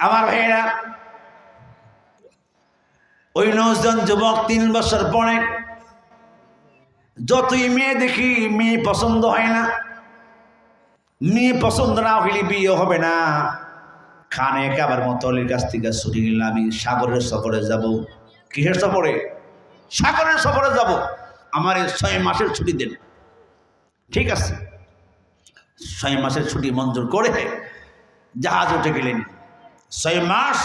আমার ভাইয়েরা, ওই নৌজন যুবক 3 বছর পরে যতই মেয়ে দেখি মেয়ে পছন্দ হয় না, মেয়ে পছন্দ না হইলে বিয়ে হবে না। খানে কাবার মতলের কাছ থেকে ছুটি নিলাম, আমি সাগরের সফরে যাব। কিসের সফরে? সাগরের সফরে যাব। আমার 6 মাসের ছুটি দেন। ঠিক আছে, 6 মাসের ছুটি মঞ্জুর করে জাহাজ উঠে গেলেন। 6 মাস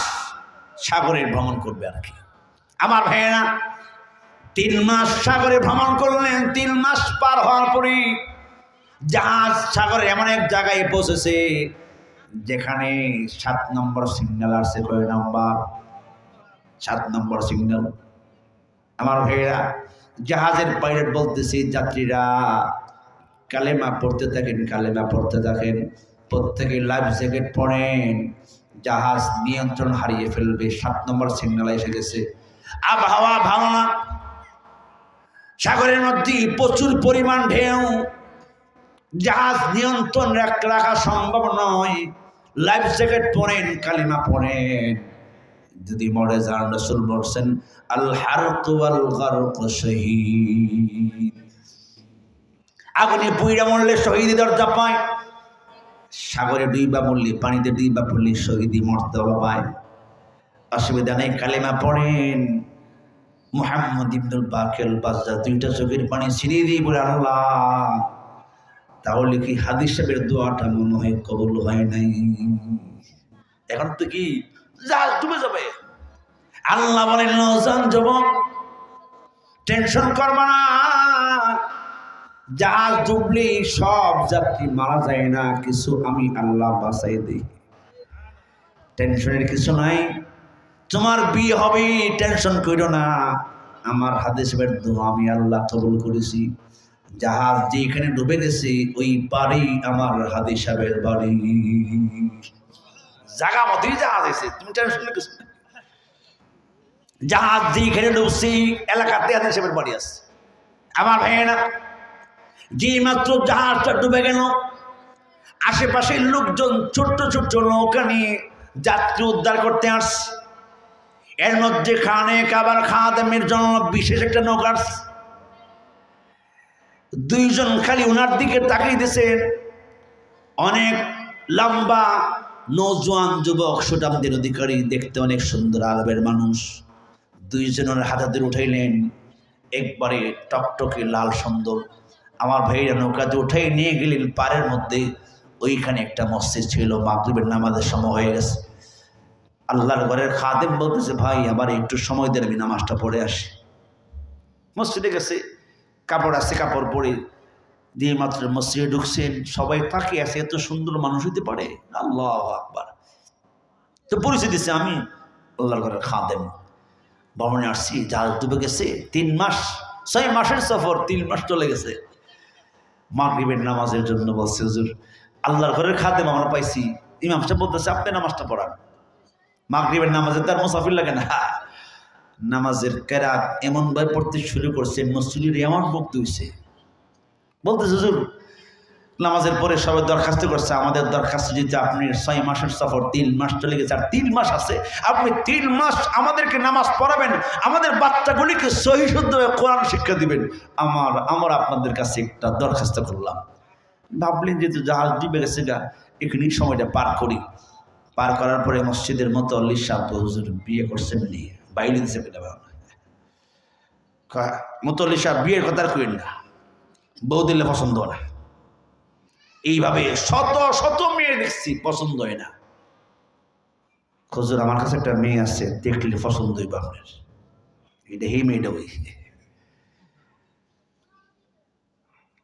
সাগরের ভ্রমণ করবে আর কি। আমার ভাইয়েরা, 3 মাস সাগরে ভ্রমণ করলেন। 3 মাস পার হওয়ার পরে জাহাজ সাগরে এমন এক জায়গায় পৌঁছেছে যেখানে 7 নম্বর সিগন্যাল আছে। কয় নাম্বার? 7 নম্বর সিগন্যাল। আমার ভাইয়েরা, জাহাজের পাইলট বলতেছে, যাত্রীরা কালেমা পড়তে থাকেন, কালেমা পড়তে থাকেন, প্রত্যেকে লাইফ জ্যাকেট পরেন, জাহাজ নিয়ন্ত্রণ হারিয়ে ফেলবে। 7 নম্বর সিগন্যাল এসে গেছে। আবহাওয়া ভালো না, সাগরের মধ্যে প্রচুর পরিমাণ ঢেউ, জাহাজ নিয়ন্ত্রণ রাখা সম্ভব নয়। লাইফ জ্যাকেট পরেন, কালিমা পড়েন, যদি মরে যান রাসূল বলছেন আল হারক ওয়াল গারক শহীদ। আগুনে পুইরা মরলে শহীদি দরজা পায়, সাগরে ডুইবা মরলে, পানিতে ডুইবা পড়লে শহীদি মর্তবা পায়। অসুবিধা নেই, কালিমা পড়েন। মুহাম্মদ ইবনুল বাকির বাজ্জার 2টা চোখের পানি ছিঁড়ে দিয়ে বলে, আল্লাহ, তাহলে কি হাদিস সাহেবের দোয়াটা মনে হয় কবুল হয় নাই? এখন তো কি জাহাজ ডুবে যাবে। আল্লাহ বলেন, নওজোয়ান যুবক, টেনশন করবা না, জাহাজ ডুবলে সব যাত্রী মারা যায় না, কিছু আমি আল্লাহ বাঁচাই দিই। টেনশনের কিছু নাই, তোমার বিয়ে হবে, টেনশন করো না। আমার হাদিস সাহেবের দোয়া আমি আল্লাহ কবুল করেছি। জাহাজ যেখানে ডুবে গেছে ওই বাড়ি আমার হাদিস সাহেবের বাড়ি, জায়গা মতোই জাহাজ আছে, তুমি টেনশন কিছু। জাহাজ যেখানে ডুবছে এলাকাতে হাদিস সাহেবের বাড়ি আছে। আমার ভাইয়েরা, যে মাত্র জাহাজটা ডুবে গেল, আশেপাশের লোকজন ছোট্ট ছোট্ট নৌকা নিয়ে যাত্রী উদ্ধার করতে আসছে। এর মধ্যে খানে কাবার খাদেমের জন্য বিশেষ একটা নৌকা আসছে। 2 জন খালি ওনার দিকে তাকিয়ে দিয়েছেন। অনেক লম্বা নওজোয়ান যুবক, সুঠামদের অধিকারী, দেখতে অনেক সুন্দর আরবের মানুষ। 2 জনের হাতে ধরে উঠাইলেন, একবারে টকটকে লাল সুন্দর। আমার ভাইরা নৌকাতে উঠাই নিয়ে গেলেন পাড়ের মধ্যে। ওইখানে একটা মসজিদ ছিল, মাগরিবের নামাজের সময় হয়ে গেছে। আল্লাহর ঘরের খাদেম বলতেছে, ভাই আবার একটু সময় দেন, আমি নামাজটা পড়ে আসি। মসজিদে গেছে, কাপড় আছে, কাপড় পরে দিয়ে মাত্র মসজিদে ঢুকছেন। সবাই তাকিয়ে আছে, এত সুন্দর মানুষ হইতে পারে? আল্লাহু আকবার। তো পরিচয় দিচ্ছে, আমি আল্লাহর ঘরের খাদেম, ভ্রমণে আসছি, জাহাজ ডুবে গেছে। 3 মাস, 6 মাসের সফর, 3 মাস চলে গেছে। মাগরিবের নামাজের জন্য বলছে, হুজুর আল্লাহর ঘরের খাদেম আমরা পাইছি। ইমাম সাহেব বলতেছে, আপনি নামাজটা পড়ান। মাগরিবের নামাজে তার মুসাফির লাগে না। নামাজের কেরাত এমন ভাবে পড়তে শুরু করছে, মসজিদের এমন মুক্তি হয়েছে। বলতেছে, হুজুর নামাজের পরে সবাই দরখাস্ত করছে, আমাদের দরখাস্ত দিতে আপনি 6 মাসের সফর, 3 মাস চলে গেছে, আর 3 মাস আছে, আপনি 3 মাস আমাদেরকে নামাজ পড়াবেন, আমাদের বাচ্চাগুলিকে সহি শুদ্ধভাবে কোরআন শিক্ষা দিবেন। আমরা আপনাদের কাছে একটা দরখাস্ত করলাম। ভাবলেন যেহেতু জাহাজ ডুবে গেছে গা, এখানেই সময়টা পার করি। পার করার পরে মসজিদের মুতাল্লি সাহেব, হুজুর বিয়ে করছেন নি? বাইরে দিচ্ছে মুতাল্লি সাহেব, বিয়ের কথা আর কইেন না, বউ দিলে পছন্দ না। এইভাবে শত শত মেয়ে দেখছি, পছন্দ হয় না। হুজুর আমার কাছে একটা মেয়ে আছে, দেখলে পছন্দ হইব আপনার। এটা এই মেয়েটা ওই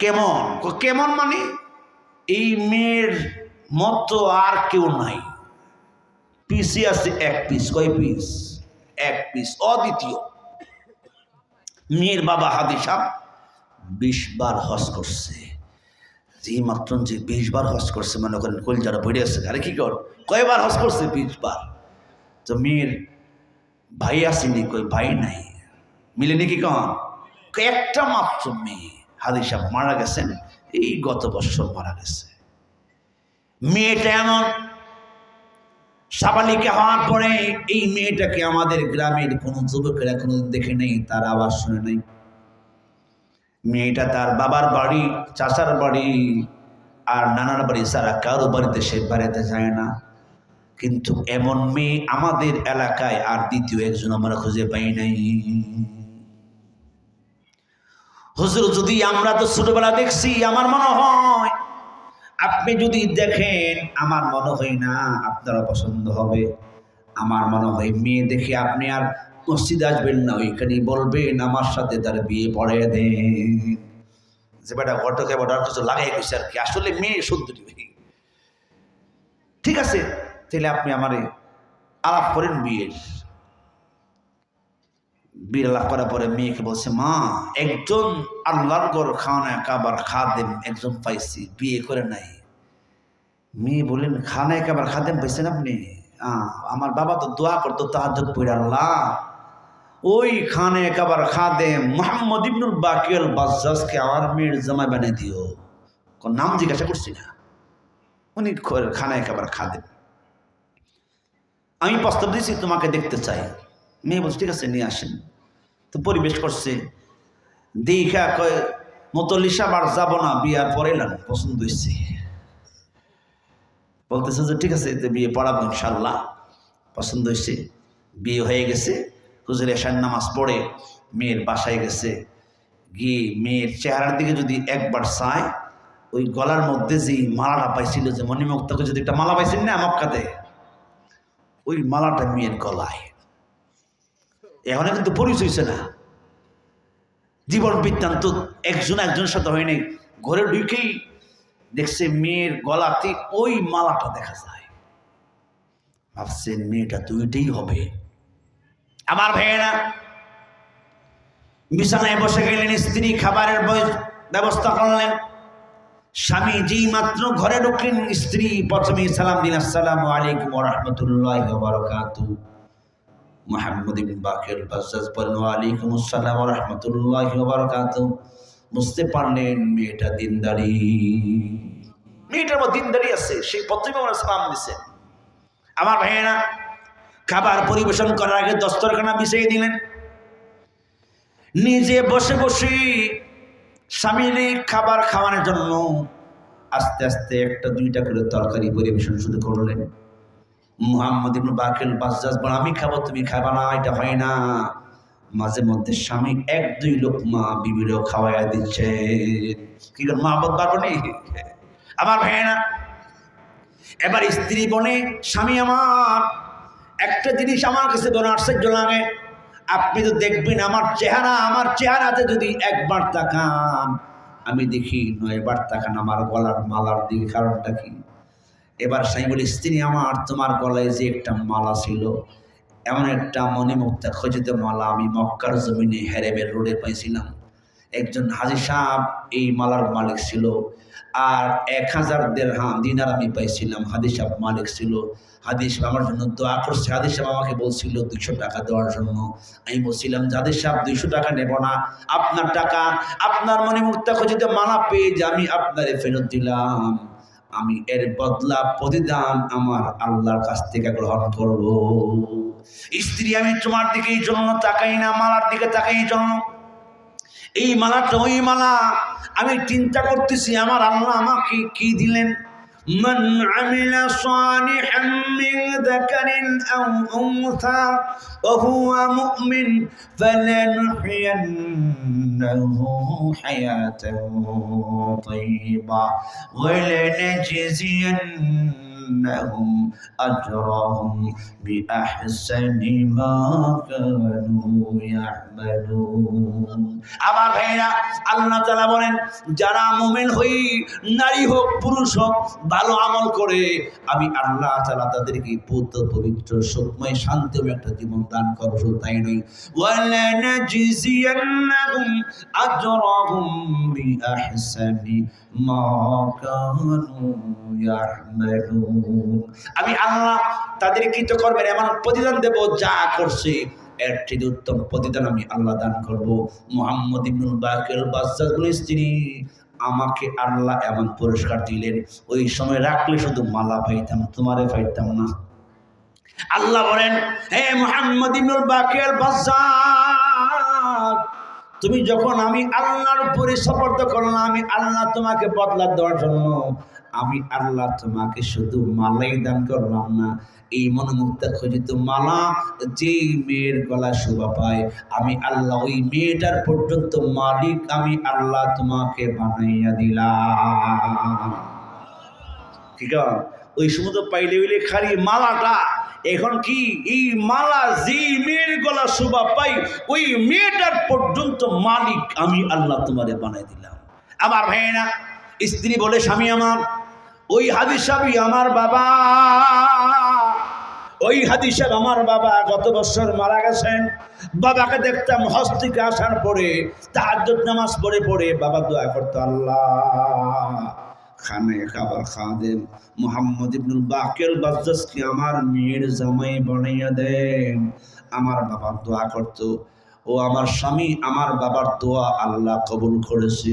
কেমন? কেমন মানে এই মেয়ের মতো আর কেউ নাই। পিসি আছে 1 পিস। কয় পিস? 1 পিস, অদ্বিতীয়। মেয়ের বাবা হাদি সাহেব 20 বার হজ করছে। যে মাত্র যে 20 বার হজ করছে, মনে করেন কলজারা বেড়ে আছে। আরে কি কর, কয়বার হজ করছে? 20 বার। তো মেয়ের ভাই আসেনি? কই ভাই নাই। মিলেনি কি কন? একটা মাত্র মেয়ে। হাদি সাহেব মারা গেছেন এই গত বছর মারা গেছে। মেয়েটা এমন সাবালিকা হওয়ার পরে এই মেয়েটাকে আমাদের গ্রামের কোনো যুবকেরা কোনো দেখে নেই, তার আওয়াজ শুনে নেই। মেয়েটা তার বাবার বাড়ি, চাচার বাড়ি আর নানার বাড়ি ছাড়া কারো বাড়িতে সে বাড়িতে যায় না। কিন্তু এমন মেয়ে আমাদের এলাকায় আর দ্বিতীয় একজন আমরা খুঁজে পাই নাই। হুজুর, যদি আমরা তো ছোটবেলা দেখছি, আমার মনে হয় আপনি যদি দেখেন, আমার মনে হয় না আপনারা পছন্দ হবে। আমার মনে হয় মেয়ে দেখে আপনি আর মসজিদে আসবেন না, ওইখানেই বলবেন আমার সাথে তার বিয়ে পড়াইয়া দেন। যে বেটা ঘটকে বেটার কিছু লাগাই গেছে আর কি, আসলে মেয়ে সুন্দরী মেয়ে। ঠিক আছে, তাহলে আপনি আমারে আলাপ করেন বিয়ের। বিয়ের আলাপ করার পরে মেয়েকে বলছে, মা, একজন আল্লাহর ঘর খানা কাবার খাদেম একজন পাইছি, বিয়ে করে নাই। মেয়ে বললেন, খানায় কাবার খাদেম পাইছেন আপনি? আমার বাবা তো দোয়া করতো তাহাজ্জুদ পড়ে, আল্লাহ ওই খানে কাবার খাদেম মুহাম্মদ ইবনুল বাকির বাজ্জাজকে আমার মেয়ের জামাই বানিয়ে দিও। কোন নাম জিজ্ঞাসা করছি না, উনি খানায় কাবার খাদেম। আমি প্রস্তাব দিয়েছি, তোমাকে দেখতে চাই। মেয়ে বলছে, ঠিক আছে, নিয়ে আসেন। তো পরিবেশ করছে, দেখা কয় মতলিসা বার যাবো না, বিয়ার পরে এলাম, পছন্দ হয়েছে। বলতেছে যে ঠিক আছে, বিয়ে পড়াবো ইনশাল্লাহ, পছন্দ হয়েছে। বিয়ে হয়ে গেছে। হুজুর এশার নামাজ পড়ে মেয়ের বাসায় গেছে, গিয়ে মেয়ের চেহারার দিকে যদি একবার চায়, ওই গলার মধ্যে যে মালাটা পাইছিল, যে মণিমুক্তাকে যদি একটা মালা পাইছেন না মক্কাতে, ওই মালাটা মেয়ের গলায়। এখন কিন্তু পরিচয় হয়েছে না, জীবন বৃত্তান্ত একজনের সাথে হয়নি। ঘরে ঢুকেই দেখছে মেয়ের গলাতে ওই মালাটা দেখা যায়। ভাবছেন মেয়েটা তো ওইটাই হবে। আমার ভাইয়েরা, বিছানায় বসে গেলেন, স্ত্রী খাবারের ব্যবস্থা করলেন। স্বামী যেই মাত্র ঘরে ঢুকলেন, স্ত্রী প্রথমে সালাম দিন, আসসালামু আলাইকুম ওয়া রাহমাতুল্লাহি ওয়া বারাকাতুহু। মুহাম্মদ ইবনে বাকির বাজ্জাজ বলেন, ওয়া আলাইকুম আসসালাম ওয়া রাহমাতুল্লাহি ওয়া বারাকাতুহু। বুঝতে পারলেন মেয়েটা দিনদারি, মেয়েটার মধ্যে দিনদারি আছে, সেই প্রথমে ওরা সালাম দিছে। আমার ভাইয়েরা, খাবার পরিবেশন করার আগে দস্তরখানা বিছিয়ে দিলেন। নিজে বসে বসে স্বামীর খাবার খাওয়ানোর জন্য আস্তে আস্তে একটা দুইটা করে তরকারি পরিবেশন শুরু করলেন। মুহাম্মদ ইবনে বাকির বাজ্জাজ বলেন, আমি খাবো, তুমি খাবা না, এটা হয় না। মাঝে মধ্যে স্বামী এক দুই লোকমা বিবিরও খাওয়াইয়া দিচ্ছে। কি করে মহব্বত বাড়বো নেই? আমার ভাইয়েরা, এবার স্ত্রী বনে, স্বামী আমার একটা জিনিস আমার কাছে বড় আশ্চর্য লাগে, আপনি তো দেখবেন আমার চেহারাতে যদি একবার তাকান, আমি দেখি 9 বার তাকান আমার গলার মালার দিকে, কারণটা কি? এবার স্বামী বলি, স্ত্রী আমার, তোমার গলায় যে একটা মালা ছিল, এমন একটা মণিমুক্তা খচিত মালা আমি মক্কার জমিনে হেরেবের রোডে পাইছিলাম। একজন হাজী সাহেব এই মালার মালিক ছিল, আর 1000 দিনার আমি পাইছিলাম, হাদী সাহেব মালিক ছিল। হাদী সাহেব আমার জন্য দোয়া করছে। হাদী সাহেব আমাকে বলছিল 200 টাকা দেওয়ার জন্য। আমি বলছিলাম, হাদী সাহেব 200 টাকা নেব না, আপনার টাকা, আপনার মণিমুক্তা খচিত মালা পেয়ে যে আমি আপনারে ফেরত দিলাম, আমি এর বদলা প্রতিদান আমার আল্লাহর কাছ থেকে গ্রহণ করব। স্ত্রী, আমি তোমার দিকে এই জন্য তাকাই না, মালার দিকে তাকাই এই জন্য, এই মালাটা ওই মালা, আমি চিন্তা করতেছি আমার আল্লাহ আমাকে কি দিলেন। মান আমিলা সালিহান মিন যাকারিন আও উনসা ওয়া হুয়া মুমিন ফালানুহইয়ান্নাহু হায়াতান তাইয়্যিবা ওয়া লানাজজিয়ান্নাহুম আজরাহুম বিআহসানি মা কানু ইয়ামালুন। আমার ভাইরা, আল্লাহ তাআলা বলেন, যারা মুমিন হই, নারী হোক পুরুষ হোক, ভালো আমল করে, আমি আল্লাহ তাআলা তাদেরকে পবিত্র সুখময় শান্তিময় একটা জীবন দান করব। শুধু তাই নয়, ওয়ালানাজিয়ান্নাহুম আজরাহুম বিআহসানি মা কানু ইয়ামালুন। আমি আল্লাহ তাদের কৃতকর্মের এমন প্রতিদান দেব, যা করছে এর থেকে উত্তম প্রতিদান আমি আল্লাহ দান করব। মুহাম্মদ ইবনুল বাকির বাজ্জাজের স্ত্রী, আমাকে আল্লাহ এমন পুরস্কার দিলেন, ওই সময় রাখলে শুধু মালা পাইতাম, তোমারে পাইতাম না। আল্লাহ বলেন, হে মুহাম্মদ ইবনুল বাকির বাজ্জার, তুমি যখন আমি আল্লাহর উপরে সপর্দ করলাম, আমি আল্লাহ তোমাকে বদলা দেওয়ার জন্য আমি আল্লাহ তোমাকে শুধু মালাই দান করলাম না, এই মনোমুক্তা খচিত মালা যেই মেয়ের গলা শোভা পায়, আমি আল্লাহ ওই মেয়েটার পর্যন্ত মালিক আমি আল্লাহ তোমাকে বানাইয়া দিলাম। ঠিক আছে, ওই সময় তো পাইলে হইলে খালি মালাটা, এখন কি এই মালা যে মেয়ের গলা শোভা পাই ওই মেয়েটার পর্যন্ত মালিক আমি আল্লাহ তোমারে বানাই দিলাম। আমার ভাইয়েরা, স্ত্রী বলে স্বামী আমার, ওই হাদিস সাহেব আমার বাবা, ওই হাদিস সাহেব আমার বাবা গত বছর মারা গেছেন। বাবাকে দেখতাম হজ থেকে আসার পরে তাহাজ্জুদ নামাজ পড়ে পড়ে বাবা দোয়া করতো, আল্লাহ খানে খাবার খাদেম মুহাম্মদ ইবনুল বাকির বাজ্জাজকে আমার মেয়ের জামাই বানাইয়া দেন। আমার বাবা দোয়া করতো, ও আমার স্বামী আমার বাবার দোয়া আল্লাহ কবুল করেছে।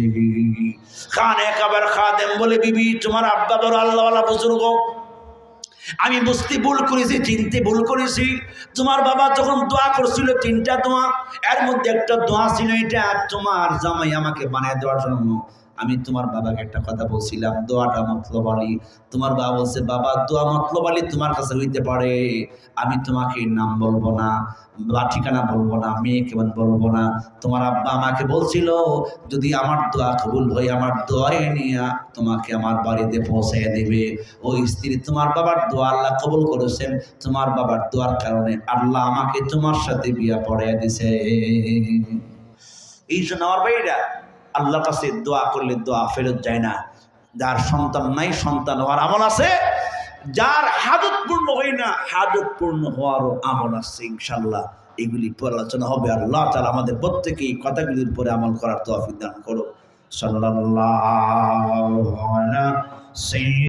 খানে খাবার খাদেম বলে, বিবি তোমার আব্বা বড় আল্লাহওয়ালা বুজুর্গ, আমি বুঝতে ভুল করেছি, চিনতে ভুল করেছি। তোমার বাবা যখন দোয়া করছিল 3টা দোয়া, এর মধ্যে একটা দোয়া ছিল এটা তোমার জামাই আমাকে বানিয়ে দেওয়ার জন্য। আমি তোমার বাবাকে একটা কথা বলছিলাম, দোয়াটা মতলবালি। তোমার বাবা বলছে, বাবা দোয়া মতলবালি তোমার কাছে হইতে পারে, আমি তোমাকে নাম বলবো না বা ঠিকানা বলবো না, মেয়ে কেমন বলবো না। তোমার আব্বা আমাকে বলছিল যদি আমার দোয়া কবুল হয় আমার দোয়াই নিয়ে তোমাকে আমার বাড়িতে পৌঁছাইয়া দেবে। ওই স্ত্রী তোমার বাবার দোয়া আল্লাহ কবুল করেছেন, তোমার বাবার দোয়ার কারণে আল্লাহ আমাকে তোমার সাথে বিয়া পড়াইয়া দিছে। এই জন্য আমার ভাইরা, আল্লাহর কাছে দোয়া করলে দোয়া ফেরত যায় না। যার সন্তান নাই সন্তান হওয়ার আমল আছে, যার হাজত পূর্ণ হয় না হাজত পূর্ণ হওয়ারও আমল আছে ইনশাআল্লাহ। এগুলি আলোচনা হবে। আল্লাহ তাআলা আমাদের প্রত্যেকেই কথাগুলির উপরে আমল করার তৌফিক দান করো। সাল্লাল্লাহু আলাইহি